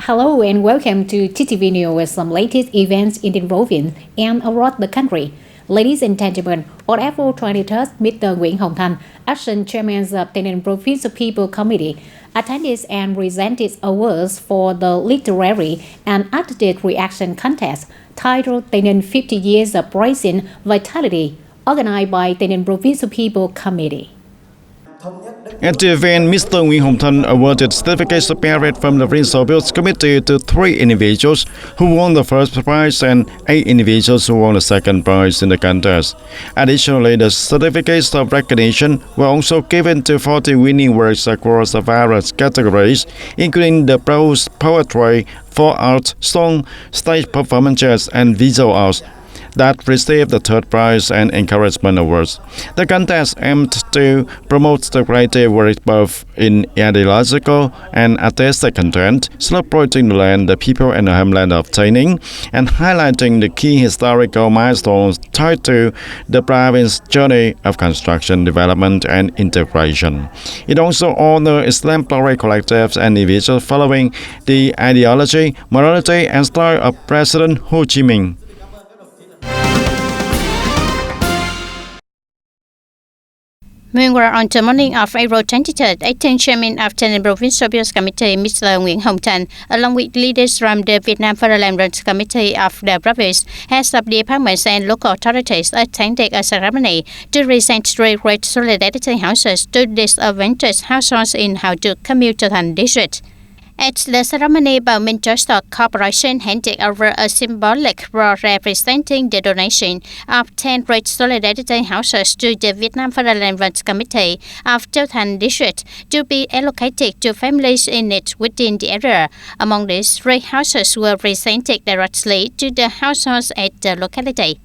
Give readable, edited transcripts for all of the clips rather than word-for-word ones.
Hello and welcome to TTV News with some latest events in the province and around the country. Ladies and gentlemen, on April 23rd, Mr. Nguyễn Hồng Thành, Action Chairman of the Provincial People Committee, attended and presented awards for the literary and artistic reaction contest titled TayNinh 50 Years of Rising Vitality, organized by the Provincial People Committee. At the event, Mr. Nguyễn Hồng Thành awarded certificates of merit from the Provincial Appeals Committee to 3 individuals who won the first prize and 8 individuals who won the second prize in the contest. Additionally, the certificates of recognition were also given to 40 winning works across the various categories, including the prose, poetry, folk art, song, stage performances, and visual arts that received the third prize and encouragement awards. The contest aimed to promote the creative work both in ideological and artistic content, celebrating the land, the people, and the homeland of TayNinh, and highlighting the key historical milestones tied to the province's journey of construction, development, and integration. It also honored exemplary collectives and individuals following the ideology, morality, and style of President Ho Chi Minh. Meanwhile, on the morning of April 23rd, acting chairman of the Provincial Appeals Committee, Mr. Nguyễn Hồng Thành, along with leaders from the Vietnam Parliament Committee of the province, heads of departments and local authorities, attended a ceremony to present 3 great solidarity houses to disadvantaged households in Hào Trực, Camille Thành district. At the ceremony, Bảo Minh Trust Corporation handed over a symbolic roll representing the donation of 10 great solidarity houses to the Vietnam Parliament Committee of Châu Thành district to be allocated to families in need within the area. Among these, 3 houses were presented directly to the households at the locality.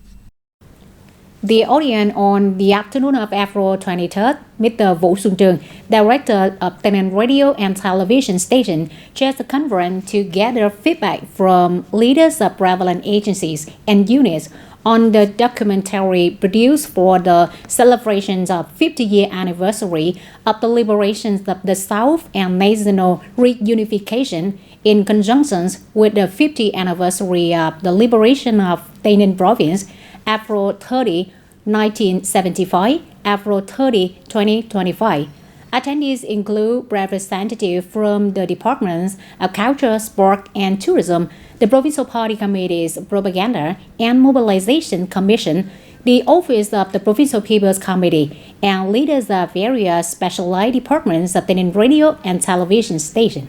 The audience on the afternoon of April 23rd, Mr. Vũ Xuân Trường, director of TayNinh Radio and Television Station, chaired the conference to gather feedback from leaders of relevant agencies and units on the documentary produced for the celebrations of 50-year anniversary of the liberation of the South and national reunification in conjunction with the 50th anniversary of the liberation of TayNinh Province, April 30, 1975, April 30, 2025. Attendees include representatives from the Departments of Culture, Sport and Tourism, the Provincial Party Committee's Propaganda and Mobilization Commission, the Office of the Provincial People's Committee, and leaders of various specialized departments of the radio and television station.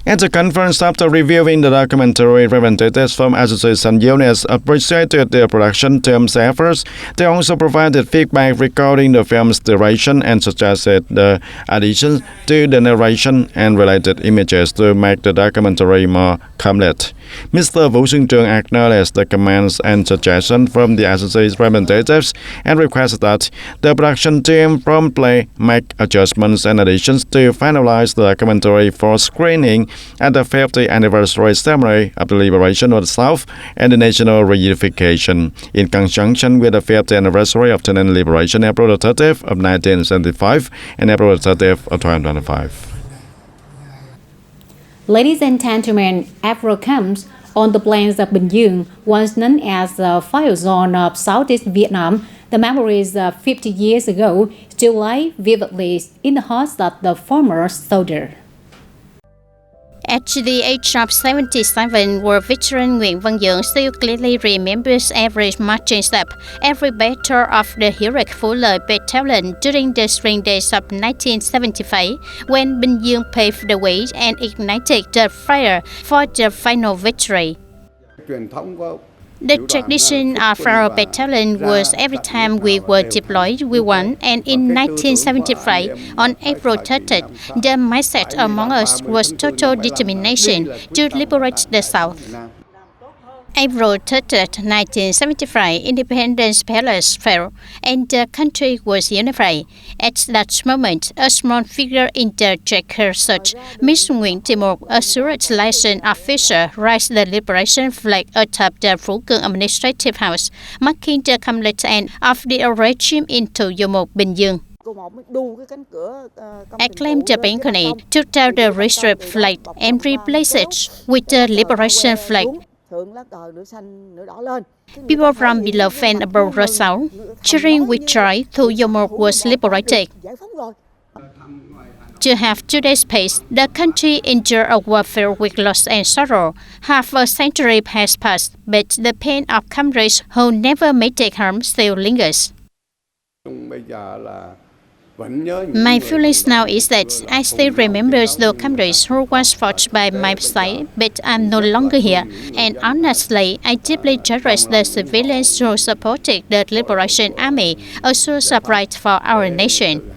At the conference, after reviewing the documentary, representatives from associates and units appreciated the production team's efforts. They also provided feedback regarding the film's duration and suggested the additions to the narration and related images to make the documentary more complete. Mr. Vũ Xuân Trường acknowledged the comments and suggestions from the associates representatives and requested that the production team promptly make adjustments and additions to finalize the documentary for screening at the 50th anniversary ceremony of the liberation of the South and the national reunification, in conjunction with the 50th anniversary of TayNinh liberation, April 30th of 1975 and April 30th of 2025. Ladies and gentlemen, April comes on the plains of Bình Dương, once known as the Fire Zone of Southeast Vietnam. The memories of 50 years ago still lie vividly in the hearts of the former soldier. At the age of 77, War veteran Nguyễn Văn Dưỡng still clearly remembers every marching step, every battle of the heroic Phú Lợi Battalion during the spring days of 1975, when Bình Dương paved the way and ignited the fire for the final victory. The tradition of our battalion was every time we were deployed, we won, and in 1975, on April 30th, the mindset among us was total determination to liberate the South. April 30th, 1975, Independence Palace fell and the country was unified. At that moment, a small figure in the checker such Miss Nguyễn Thị Một, a Surat license officer, raised the liberation flag atop the Phú Cường Administrative House, marking the complete end of the regime in Thủ Dầu Một, Bình Dương. acclaimed the balcony, took down the reserve flag and replaced it with the liberation flag. People from below and above rose out, cheering with joy till Yomok was liberated. To have today's pace, the country endured a warfare with loss and sorrow. Half a century has passed, but the pain of comrades who never may take harm still lingers. My feelings now is that I still remember the comrades who once fought by my side, but I'm no longer here. And honestly, I deeply cherish the civilians who supported the Liberation Army, a source of pride for our nation.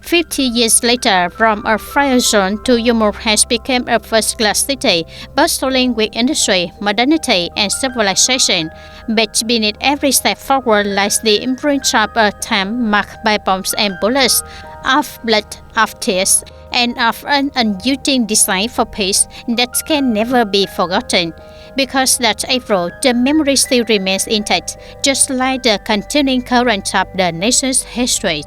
50 years later, from a fire zone to Yomok has become a first-class city, bustling with industry, modernity, and civilization. But beneath every step forward lies the imprint of a time marked by bombs and bullets, of blood, of tears, and of an unyielding desire for peace that can never be forgotten. Because that April, the memory still remains intact, just like the continuing current of the nation's history.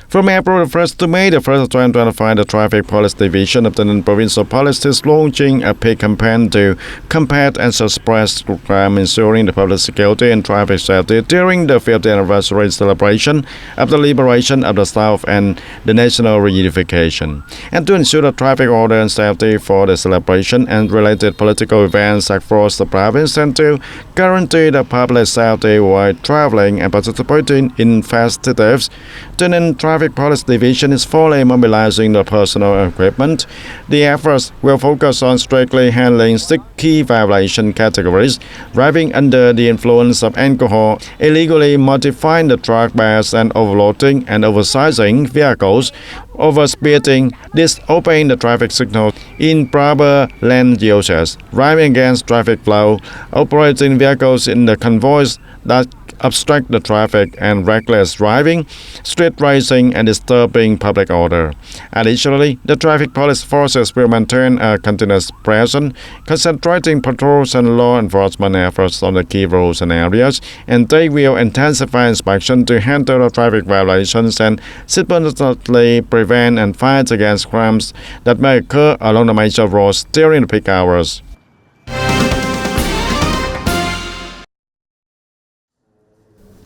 From April 1st to May 1st of 2025, the Traffic Police Division of the Provincial Police is launching a paid campaign to combat and suppress crime, ensuring the public security and traffic safety during the 50th anniversary celebration of the liberation of the South and the national reunification. And to ensure the traffic order and safety for the celebration and related political events across the province, and to guarantee the public safety while traveling and participating in festivities, the Traffic Police Division is fully mobilizing the personal equipment. The efforts will focus on strictly handling 6 key violation categories: driving under the influence of alcohol, illegally modifying the track bars and overloading and oversizing vehicles, overspeeding, disobeying the traffic signals, improper lane uses, driving against traffic flow, operating vehicles in the convoys that obstruct the traffic, and reckless driving, street racing, and disturbing public order. Additionally, the traffic police forces will maintain a continuous presence, concentrating patrols and law enforcement efforts on the key roads and areas, and they will intensify inspection to handle the traffic violations and simultaneously prevent and fight against crimes that may occur along the major roads during the peak hours.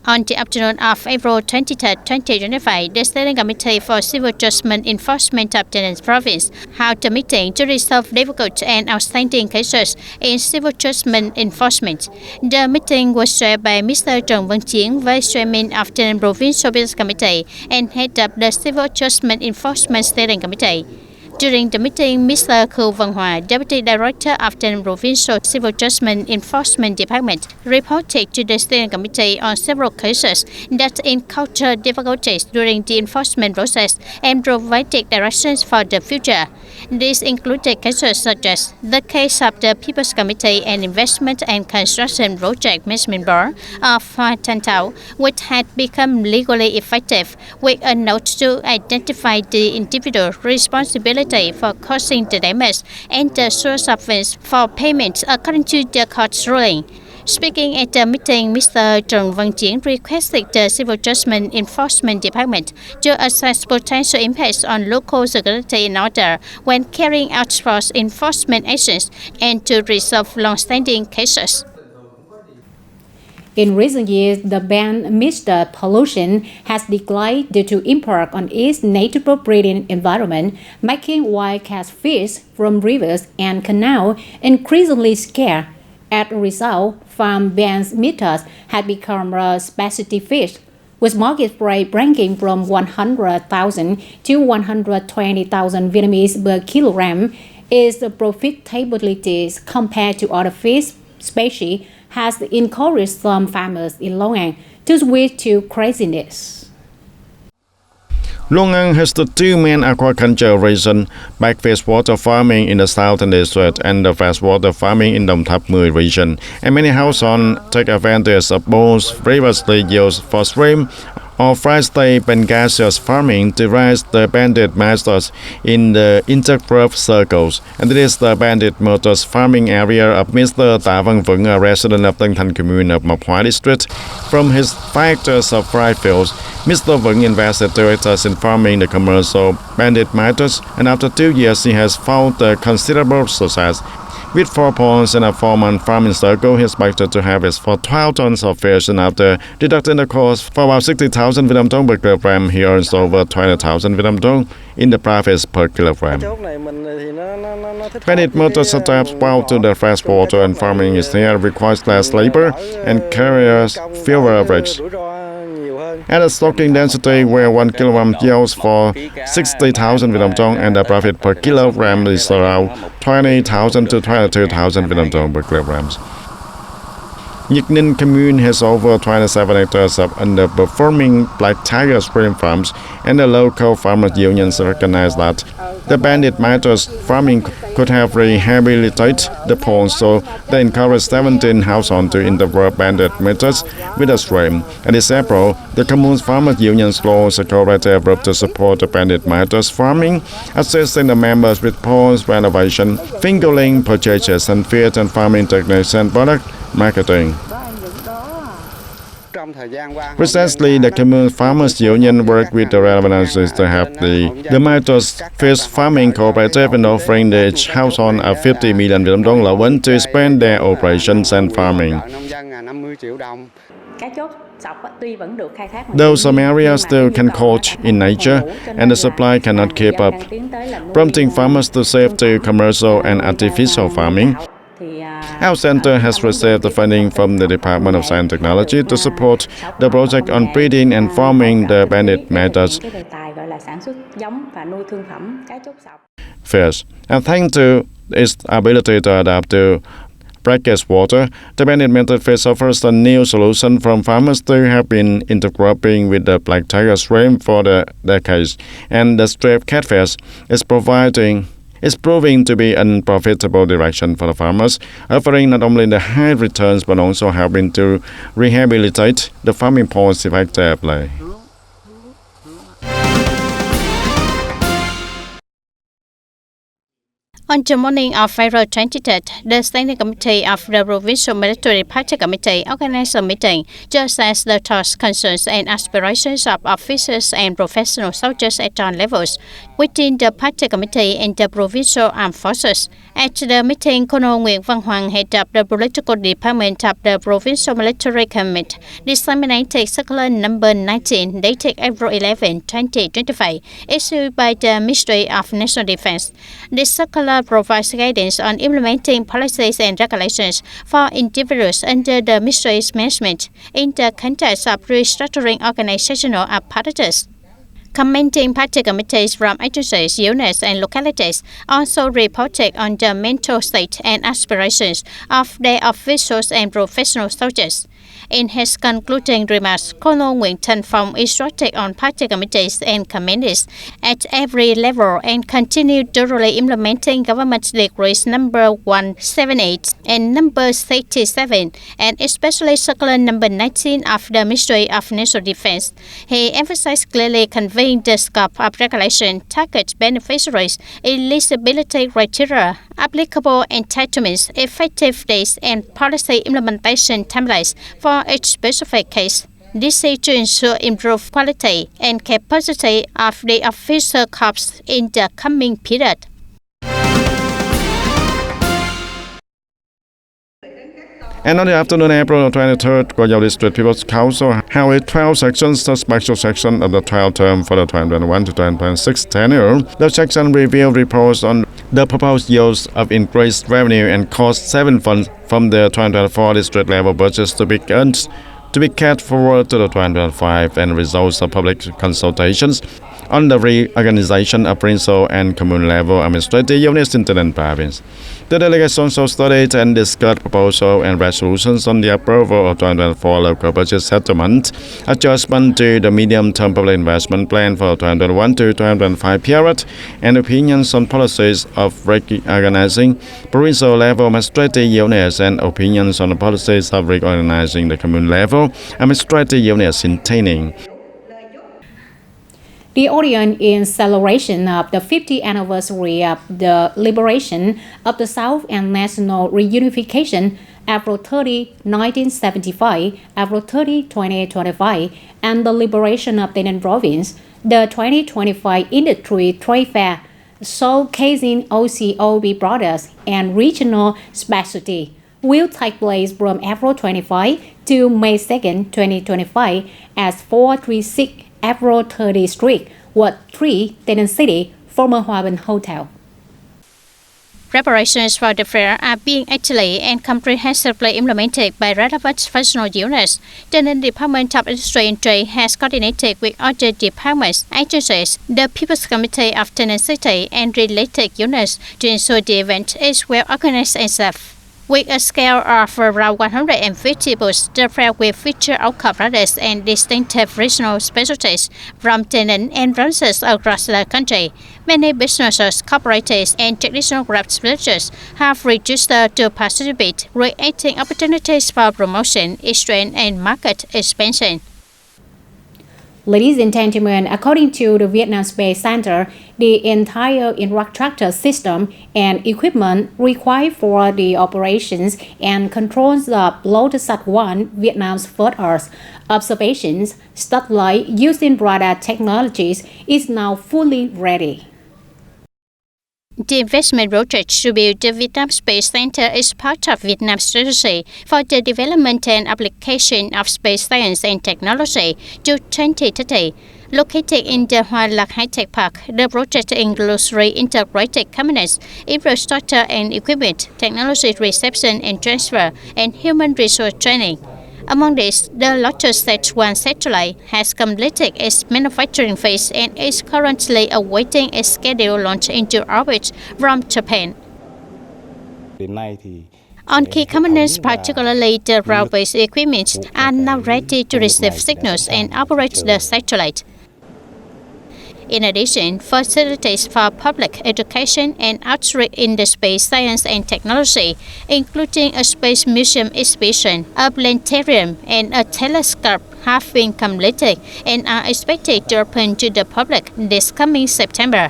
On the afternoon of April 23, 2025, the Steering Committee for Civil Judgment Enforcement of TayNinhTV Province held a meeting to resolve difficult and outstanding cases in civil judgment enforcement. The meeting was chaired by Mr. Trần Văn Chiến, Vice Chairman of TayNinhTV Provincial Business Committee and head of the Civil Judgment Enforcement Steering Committee. During the meeting, Mr. Khu Văn Hòa, Deputy Director of the Provincial Civil Judgment Enforcement Department, reported to the Steering Committee on several cases that encountered difficulties during the enforcement process and provided directions for the future. These included cases such as the case of the People's Committee and Investment and Construction Project Management Board of Hoa Thanh Thảo, which had become legally effective, with a note to identify the individual responsibility for causing the damage and the source of funds for payment according to the court's ruling. Speaking at the meeting, Mr. Trần Văn Chiến requested the Civil Judgment Enforcement Department to assess potential impacts on local security and order when carrying out force enforcement actions and to resolve long-standing cases. In recent years, the ban amidst pollution has declined due to impact on its natural breeding environment, making wild catfish from rivers and canals increasingly scarce. As a result, farm ban methods have become a specialty fish, with market price ranging from 100,000 to 120,000 Vietnamese per kilogram. Its profitability compared to other fish species has encouraged some farmers in Long An to switch to craziness. Long An has the 2 main aquaculture regions: backfish water farming in the southern district and the freshwater farming in the Thap Mười region. And many households take advantage of both previously used for shrimp or Friday Pangasius farming to raise the bandit masters in the intergroup circles, and it is the bandit motors farming area of Mr. Ta Văn Vững, a resident of Tân Thành commune of Mộc Hóa district. From his 5 hectares of fried fields, Mr. Vững invested 2 hectares in farming the commercial bandit matters, and after 2 years he has found a considerable success. With 4 ponds and a 4-month farming cycle, he expected to harvest for 12 tons of fish, and after deducting the cost for about 60,000 Vietnam dong per kilogram, he earns over 20,000 Vietnam dong in the profits per kilogram. Bandit motors adapt well to the freshwater, and farming is here requires less labor and carries fewer risks. At a stocking density where 1 kilogram yields for 60,000 Vietnam dong, and the profit per kilogram is around 20,000 to 22,000 Vietnam dong per kilogram. Nhiệt Ninh commune has over 27 hectares of underperforming black tiger shrimp farms, and the local farmers unions recognize that the bandit matters farming could have rehabilitated the ponds, so they encourage 17 households to interrupt bandit methods with a shrimp. And this April, the commune's farmers unions launched a cooperative group to support the bandit matters farming, assisting the members with ponds renovation, fingerling purchases, and field and farming techniques and product marketing. Recently, the commune farmers union worked with the relevant agencies to have the Matos Fish Farming Cooperative in offering each household a 50 million Vietnam dong loan to expand their operations and farming. Though some areas still can catch in nature and the supply cannot keep up, prompting farmers to shift to commercial and artificial farming. Our center has received the funding from the Department of Science and Technology to support the project on breeding and farming the bandit methods fish. And thanks to its ability to adapt to brackish water, the bandit method fish offers a new solution from farmers who have been intercropping with the black tiger shrimp for the decades, and the striped catfish is proving to be a profitable direction for the farmers, offering not only the high returns but also helping to rehabilitate the farming ponds effectively. On the morning of February 23rd, the Standing Committee of the Provincial Military Party Committee organized a meeting to assess the thoughts, concerns, and aspirations of officers and professional soldiers at all levels within the Party Committee and the Provincial Armed Forces. At the meeting, Colonel Nguyễn Văn Hoàng, head of the Political Department of the Provincial Military Command, disseminated Circular Number 19, dated April 11, 2025, issued by the Ministry of National Defense. This circular provides guidance on implementing policies and regulations for individuals under the Ministry's management in the context of restructuring organizational apparatus. Commenting party committees from agencies, units, and localities also reported on the mental state and aspirations of their officials and professional soldiers. In his concluding remarks, Colonel Nguyễn Thanh Phong instructed on party committees and committees at every level and continued thoroughly implementing government decrees number 178 and number 37, and especially circular number 19 of the Ministry of National Defense. He emphasized clearly conveying the scope of regulation, target beneficiaries, eligibility criteria, applicable entitlements, effective dates, and policy implementation templates for each specific case. This is to ensure improved quality and capacity of the officer corps in the coming period. And on the afternoon, April 23rd, Goyao District People's Council held a 12 sections, the special section of the 12th term for the 2021 to 2026 tenure. The section reviewed reports on the proposed use of increased revenue and cost saving funds from the 2024 district level budgets to be carried forward to the 2025, and results of public consultations on the reorganization of provincial and commune level administrative units in Tân Province. The delegation also studied and discussed proposals and resolutions on the approval of 2024 local budget settlement, adjustment to the medium-term public investment plan for 2021 to 2025 period, and opinions on policies of reorganizing provincial level administrative units, and opinions on the policies of reorganizing the commune level administrative units in TayNinhTV. The audience in celebration of the 50th anniversary of the liberation of the South and national reunification, April 30, 1975, April 30, 2025, and the liberation of Taynan province, the 2025 Industry Trade Fair, showcasing OCOB products and regional specialty, will take place from April 25 to May 2, 2025 at 436 April 30th Street, Ward 3, Taynan City, former Hòa Bình Hotel. Preparations for the fair are being actively and comprehensively implemented by relevant functional units. The Department of Industry and Trade has coordinated with other departments, agencies, the People's Committee of Taynan City, and related units to ensure the event is well organized and safe. With a scale of around 150 booths, the fair will feature outcome products and distinctive regional specialties from Taynan and provinces across the country. Many businesses, cooperatives, and traditional craft villages have registered to participate, creating opportunities for promotion, exchange, and market expansion. Ladies and gentlemen, according to the Vietnam Space Center, the entire infrastructure system and equipment required for the operations and controls of Lotus-1, Vietnam's first Earth observations satellite using radar technologies, is now fully ready. The investment project to build the Vietnam Space Center is part of Vietnam's strategy for the development and application of space science and technology to 2030. Located in the Hoa Lạc High-Tech Park, the project includes 3 integrated cabinets, infrastructure and equipment, technology reception and transfer, and human resource training. Among these, the Lotus-1 satellite has completed its manufacturing phase and is currently awaiting its scheduled launch into orbit from Japan. On key components, particularly the ground-based equipment, are now ready to receive signals and operate the satellite. In addition, facilities for public education and outreach in the space science and technology, including a space museum exhibition, a planetarium, and a telescope, have been completed and are expected to open to the public this coming September.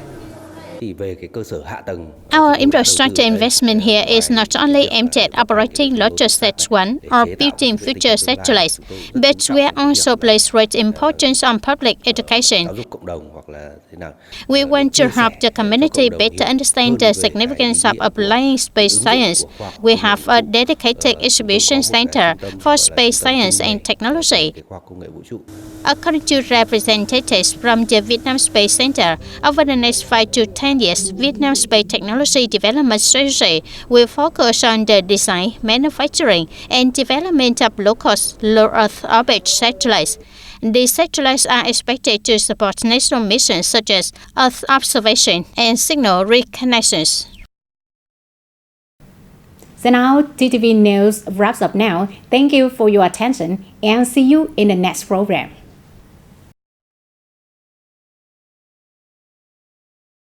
Our infrastructure investment here is not only aimed at operating Lotus-1 or building future satellites, but we are also place great importance on public education. We want to help the community better understand the significance of applying space science. We have a dedicated exhibition center for space science and technology. According to representatives from the Vietnam Space Center, over the next 5 to 10 years, Vietnam's space technology development strategy will focus on the design, manufacturing, and development of low-cost, low-Earth orbit satellites. These satellites are expected to support national missions such as Earth observation and signal reconnaissance. So now, TTV News wraps up now. Thank you for your attention and see you in the next program.